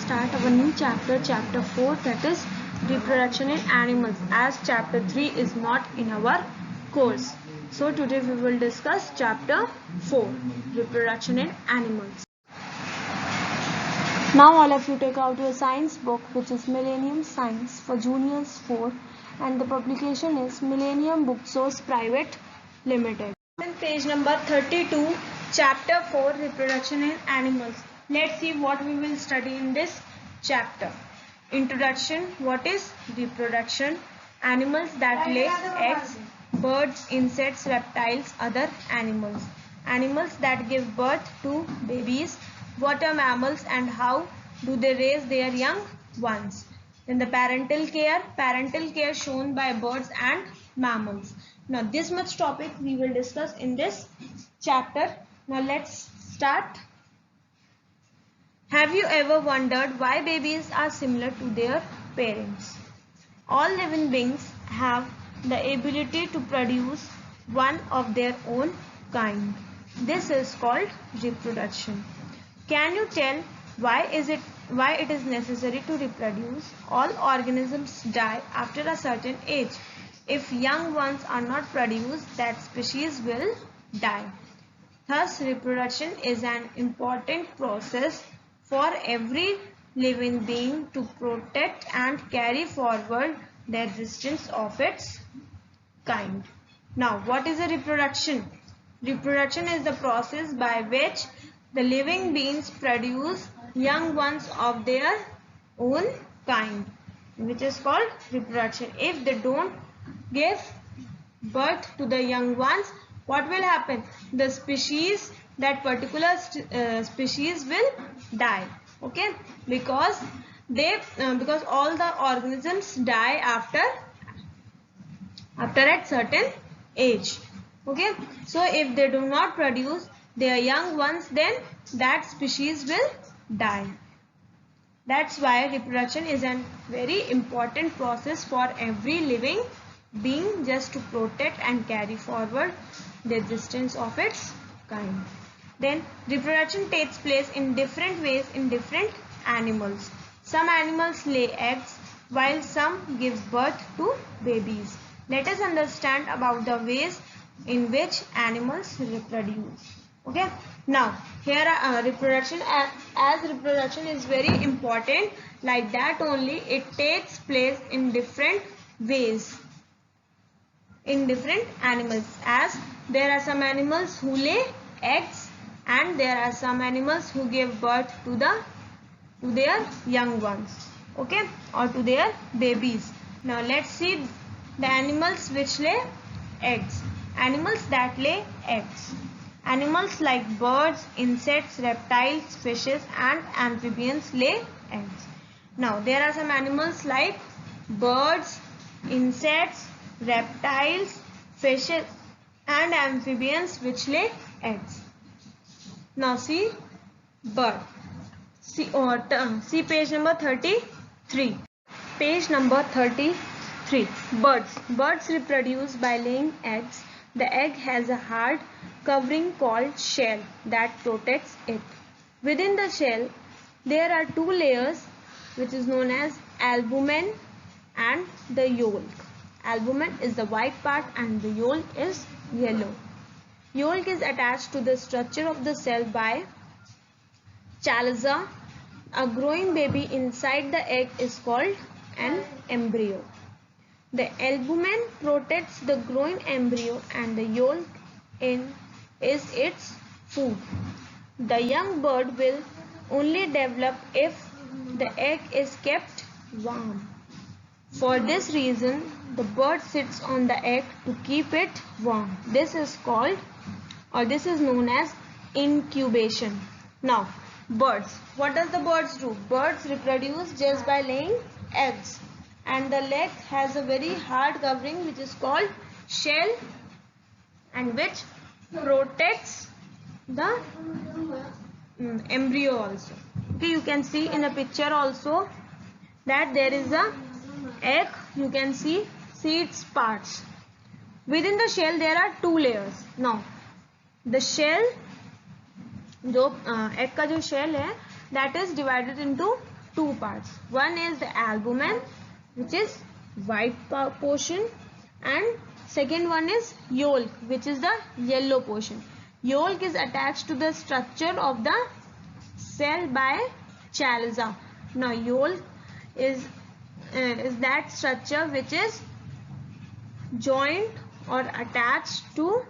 start our new chapter, chapter 4, that is reproduction in animals, as chapter 3 is not in our course. So today we will discuss chapter 4, reproduction in animals. Now all of you take out your science book, which is Millennium Science for Juniors 4, and the publication is Millennium Bookstores Private Limited. Page number 32, chapter 4, reproduction in animals. Let's see what we will study in this chapter. Introduction. What is reproduction? Animals that lay eggs, birds, insects, reptiles, other animals. Animals that give birth to babies. What are mammals and how do they raise their young ones? Then the parental care shown by birds and mammals. Now this much topic we will discuss in this chapter. Now let's start. Have you ever wondered why babies are similar to their parents? All living beings have the ability to produce one of their own kind. This is called reproduction. Can you tell why it is necessary to reproduce? All organisms die after a certain age. If young ones are not produced, that species will die. Thus, reproduction is an important process for every living being to protect and carry forward the existence of its kind. Now, what is a reproduction? Reproduction is the process by which the living beings produce young ones of their own kind, which is called reproduction. If they don't give birth to the young ones, what will happen? The species, that particular species will die. Okay, because all the organisms die after a certain age. Okay, so if they do not produce their young ones, then that species will die. That's why reproduction is a very important process for every living being, just to protect and carry forward the existence of its kind. Then reproduction takes place in different ways in different animals. Some animals lay eggs while some give birth to babies. Let us understand about the ways in which animals reproduce. Okay, now here reproduction, as reproduction is very important, like that only it takes place in different ways in different animals, as there are some animals who lay eggs and there are some animals who give birth to their young ones, okay, or to their babies. Now let's see the animals which lay eggs. Animals that lay eggs. Animals like birds, insects, reptiles, fishes and amphibians lay eggs. Now there are some animals like birds, insects, reptiles, fishes and amphibians which lay eggs. Now see bird. See page number 33. Page number 33. Birds. Birds reproduce by laying eggs. The egg has a hard covering called shell that protects it. Within the shell, there are two layers, which is known as albumen and the yolk. Albumen is the white part and the yolk is yellow. Yolk is attached to the structure of the cell by chalaza. A growing baby inside the egg is called an embryo. The albumen protects the growing embryo and the yolk is its food. The young bird will only develop if the egg is kept warm. For this reason, the bird sits on the egg to keep it warm. This is known as incubation. Now, birds. What does the birds do? Birds reproduce just by laying eggs. And the leg has a very hard covering which is called shell and which protects the embryo also. Okay, you can see in a picture also that there is a egg. You can see its parts. Within the shell there are two layers. Now the shell, जो egg का जो shell है, that is divided into two parts. One is the albumen, which is white portion, and second one is yolk, which is the yellow portion. Yolk is attached to the structure of the cell by chalaza. Now yolk is that structure which is joined or attached to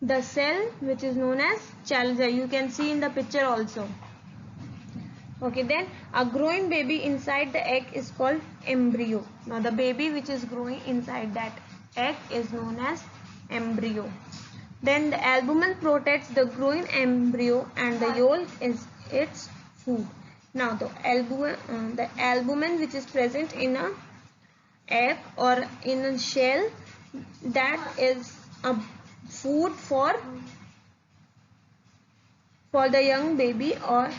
the cell, which is known as chalaza. You can see in the picture also. Okay, then a growing baby inside the egg is called embryo. Now the baby which is growing inside that egg is known as embryo. Then the albumen protects the growing embryo and the yolk is its food. Now the albumen which is present in a egg or in a shell, that is a food for the young baby, or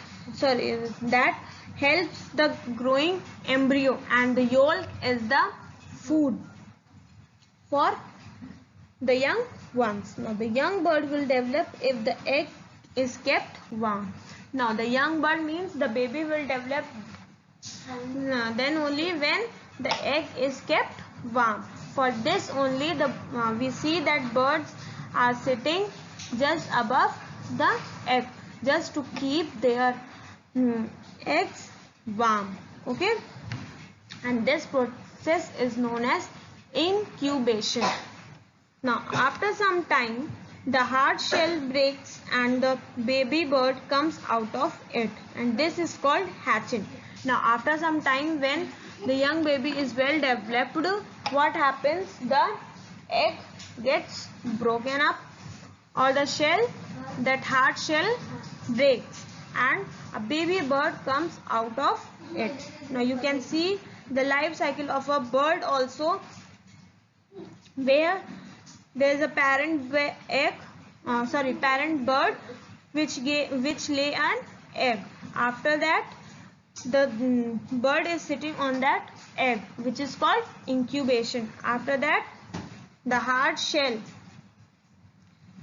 that helps the growing embryo, and the yolk is the food for the young ones. Now the young bird will develop if the egg is kept warm. Now the young bird means the baby will develop then only when the egg is kept warm. For this only we see that birds are sitting just above the egg, just to keep their eggs warm. Okay, and this process is known as incubation. Now after some time the hard shell breaks and the baby bird comes out of it, and this is called hatching. Now after some time, when the young baby is well developed, what happens? The egg gets broken up, or the shell, that hard shell, breaks and a baby bird comes out of it. Now you can see the life cycle of a bird also, where there is a parent bird which lay an egg. After that the bird is sitting on that egg, which is called incubation. After that the hard shell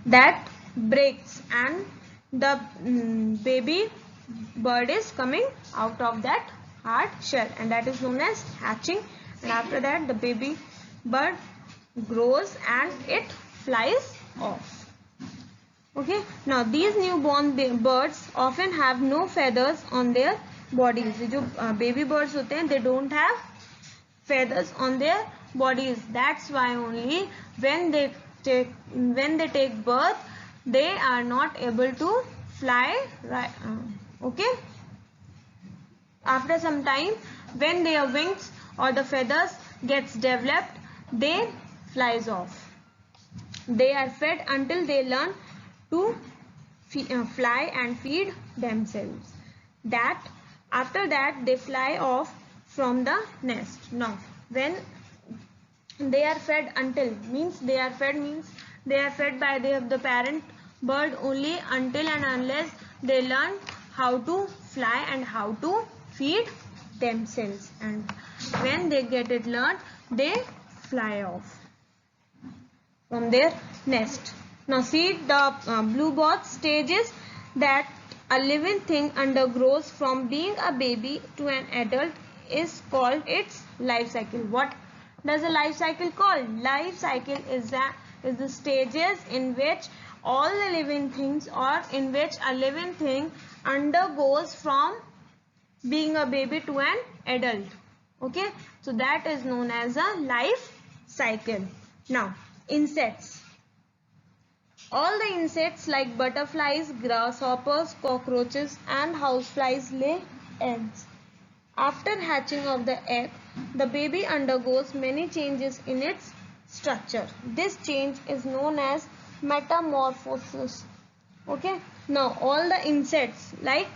that breaks and the baby bird is coming out of that hard shell, and that is known as hatching. And after that the baby bird grows and it flies off. Okay, now these newborn birds often have no feathers on their bodies. जो baby birds होते हैं, they don't have feathers on their bodies. That's why only when they take birth, they are not able to fly. Right? Okay. After some time, when their wings or the feathers gets developed, they flies off. They are fed until they learn to fly and feed themselves. After that they fly off from the nest. Now when they are fed means they are fed by the parent bird only until and unless they learn how to fly and how to feed themselves, and when they get it learned, they fly off from their nest. Now see the bluebird stages that a living thing undergoes from being a baby to an adult is called its life cycle. What does a life cycle called? Life cycle is the stages in which all the living things, or in which a living thing undergoes from being a baby to an adult. Okay, so that is known as a life cycle. Now insects. All the insects like butterflies, grasshoppers, cockroaches and houseflies lay eggs. After hatching of the egg, the baby undergoes many changes in its structure. This change is known as metamorphosis. Okay. Now all the insects like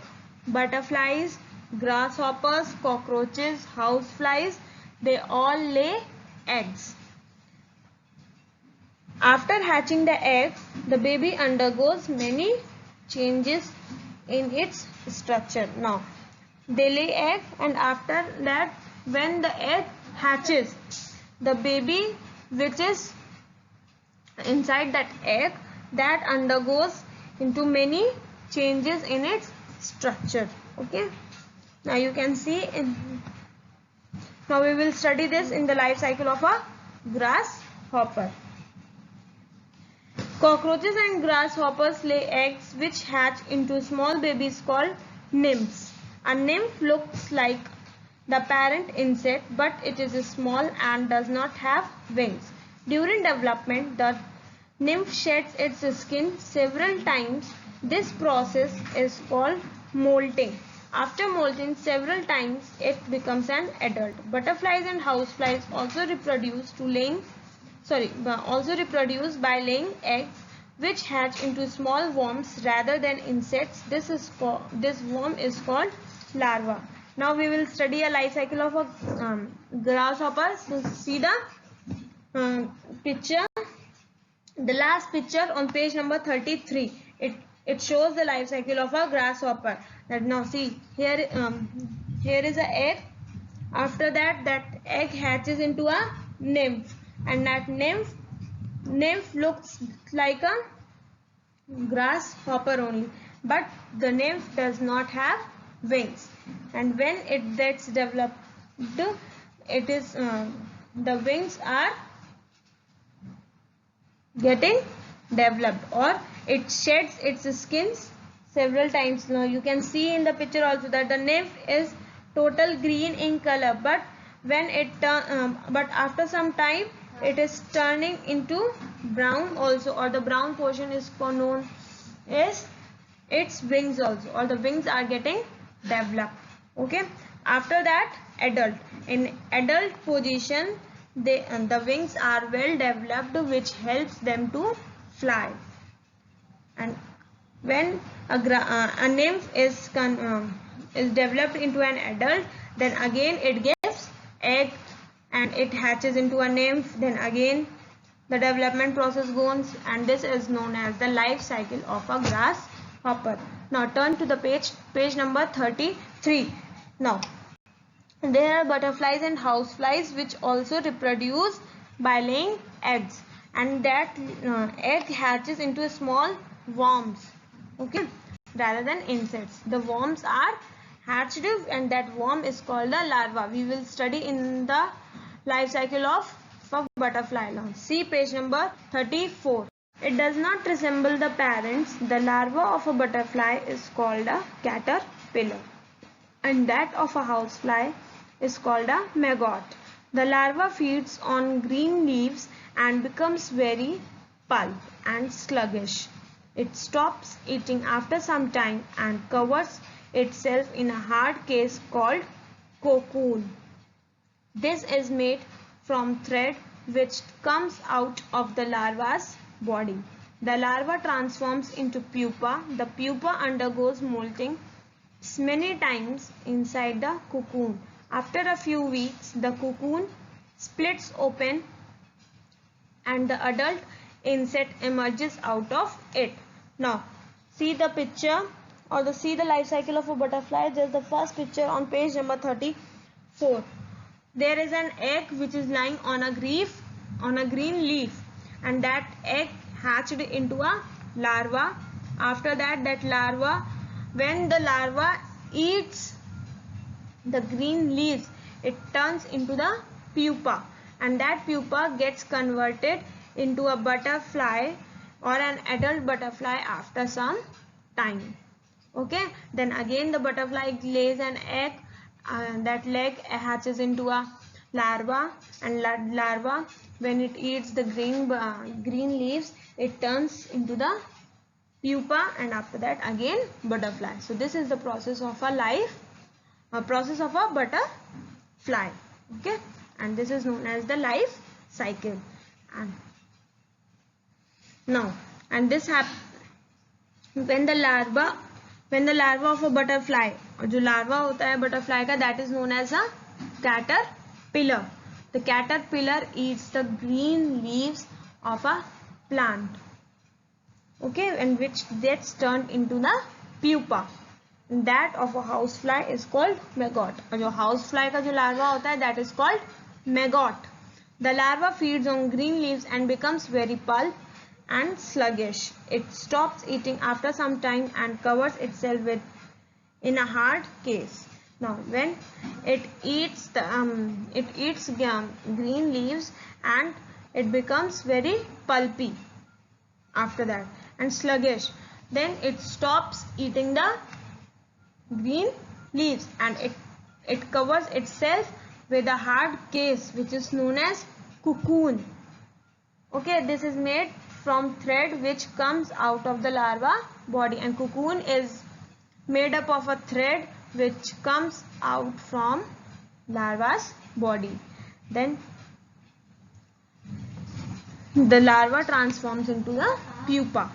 butterflies, grasshoppers, cockroaches, houseflies, they all lay eggs. After hatching the eggs, the baby undergoes many changes in its structure. Now, they lay egg, and after that, when the egg hatches, the baby which is inside that egg, that undergoes into many changes in its structure. Okay. Now you can see now we will study this in the life cycle of a grasshopper. Cockroaches and grasshoppers lay eggs which hatch into small babies called nymphs. A nymph looks like the parent insect, but it is small and does not have wings. During development, the nymph sheds its skin several times. This process is called molting. After molting several times, it becomes an adult. Butterflies and houseflies also reproduce by laying eggs which hatch into small worms rather than insects. This worm is called larva. Now we will study a life cycle of a grasshopper. So see the picture, the last picture on page number 33. It shows the life cycle of a grasshopper. Now see here is an egg. After that egg hatches into a nymph, and that nymph looks like a grasshopper only, but the nymph does not have wings. And when it gets developed, it is the wings are getting developed, or it sheds its skins several times. Now you can see in the picture also that the nymph is total green in color, but when it but after some time it is turning into brown also, or the brown portion is known as its wings also, or the wings are getting developed. Okay, after that adult. In adult position, the wings are well developed, which helps them to fly. And when a nymph is developed into an adult, then again it gives egg and it hatches into a nymph. Then again the development process goes, and this is known as the life cycle of a grasshopper. Now turn to the page number 33. Now there are butterflies and houseflies which also reproduce by laying eggs, and that egg hatches into small worms, okay, rather than insects. The worms are hatched, and that worm is called a larva. We will study in the life cycle of a butterfly now. See page number 34. It does not resemble the parents. The larva of a butterfly is called a caterpillar, and that of a housefly is called a maggot. The larva feeds on green leaves and becomes very pulp and sluggish. It stops eating after some time and covers itself in a hard case called cocoon. This is made from thread which comes out of the larva's body. The larva transforms into pupa. The pupa undergoes molting many times inside the cocoon. After a few weeks, the cocoon splits open and the adult insect emerges out of it. Now, see the picture, or see the life cycle of a butterfly. There's the first picture on page number 34. There is an egg which is lying on a green leaf, and that egg hatched into a larva. After that larva, when the larva eats the green leaves, it turns into the pupa, and that pupa gets converted into a butterfly or an adult butterfly after some time. Okay, then again the butterfly lays an egg, and that leg hatches into a larva, and larva, when it eats the green leaves, it turns into the pupa, and after that again butterfly. So this is the process of a butterfly. Okay, and this is known as the life cycle. And now, and this happens when the larva of a butterfly, और जो larva होता है butterfly का, that is known as a caterpillar. The caterpillar eats the green leaves of a plant, okay, and which gets turned into the pupa. That of a housefly is called maggot. और जो housefly का जो larva होता है, that is called maggot. The larva feeds on green leaves and becomes very pulp and sluggish. It stops eating after some time and covers itself in a hard case. Now when it eats green leaves, and it becomes very pulpy after that and sluggish, then it stops eating the green leaves, and it covers itself with a hard case which is known as cocoon. Okay, this is made from thread which comes out of the larva body, and cocoon is made up of a thread which comes out from larva's body. Then the larva transforms into the pupa.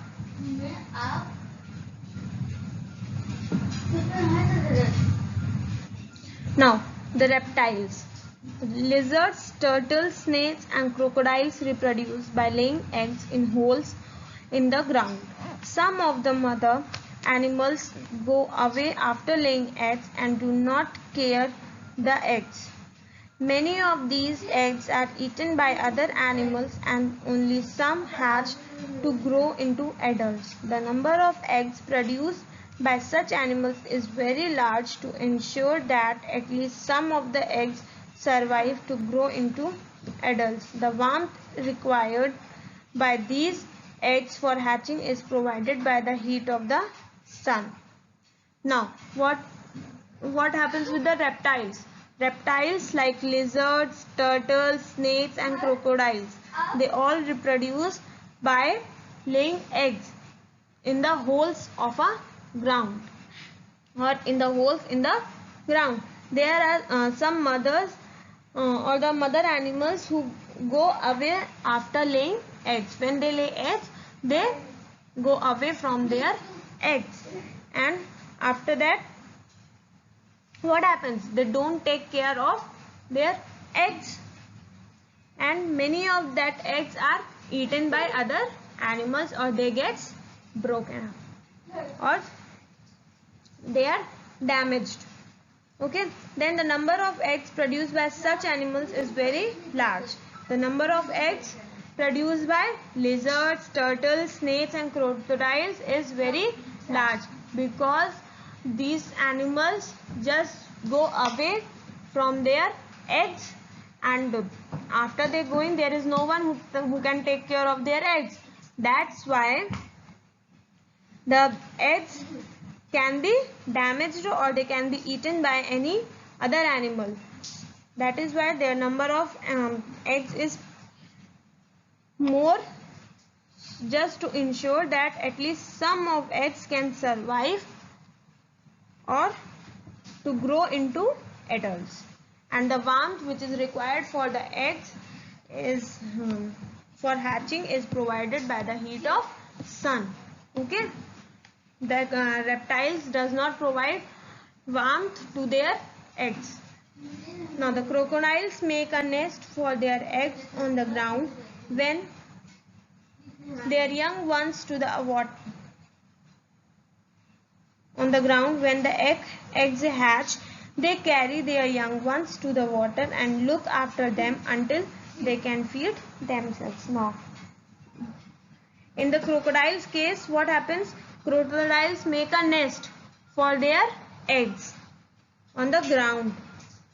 Now the reptiles. Lizards, turtles, snakes and crocodiles reproduce by laying eggs in holes in the ground. Some of the mother animals go away after laying eggs and do not care the eggs. Many of these eggs are eaten by other animals, and only some hatch to grow into adults. The number of eggs produced by such animals is very large to ensure that at least some of the eggs survive to grow into adults. The warmth required by these eggs for hatching is provided by the heat of the sun. Now, what happens with the reptiles? Reptiles like lizards, turtles, snakes and crocodiles, they all reproduce by laying eggs in the holes of a ground, or in the holes in the ground. There are some mothers or the mother animals who go away after laying eggs. When they lay eggs, they go away from their eggs, and after that what happens? They don't take care of their eggs, and many of that eggs are eaten by other animals, or they get broken up, or they are damaged. Okay, then the number of eggs produced by such animals is very large. The number of eggs produced by lizards, turtles, snakes and crocodiles is very large, because these animals just go away from their eggs, and after they going, there is no one who can take care of their eggs. That's why the eggs can be damaged, or they can be eaten by any other animal. That is why their number of eggs is more, just to ensure that at least some of eggs can survive or to grow into adults. And the warmth which is required for the eggs is for hatching is provided by the heat of sun. Okay, the reptiles does not provide warmth to their eggs. Now the crocodiles make a nest for their eggs on the ground when their young ones to the water. On the ground, when the eggs hatch, they carry their young ones to the water and look after them until they can feed themselves. Now, in the crocodile's case, what happens? Crocodiles make a nest for their eggs on the ground.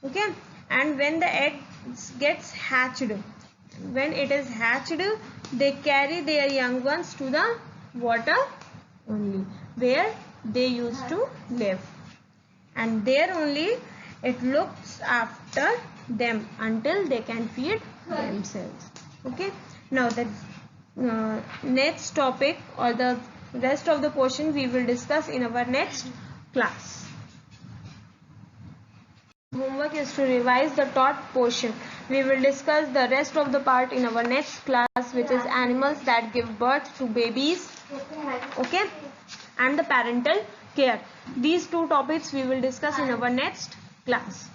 Okay, and when the eggs gets hatched, when it is hatched, they carry their young ones to the water only, where they used to live, and there only it looks after them until they can feed themselves. Okay, now the next topic, or the rest of the portion, we will discuss in our next class. Homework is to revise the taught portion. We will discuss the rest of the part in our next class, which is animals that give birth to babies. Okay, and the parental care. These two topics we will discuss in our next class.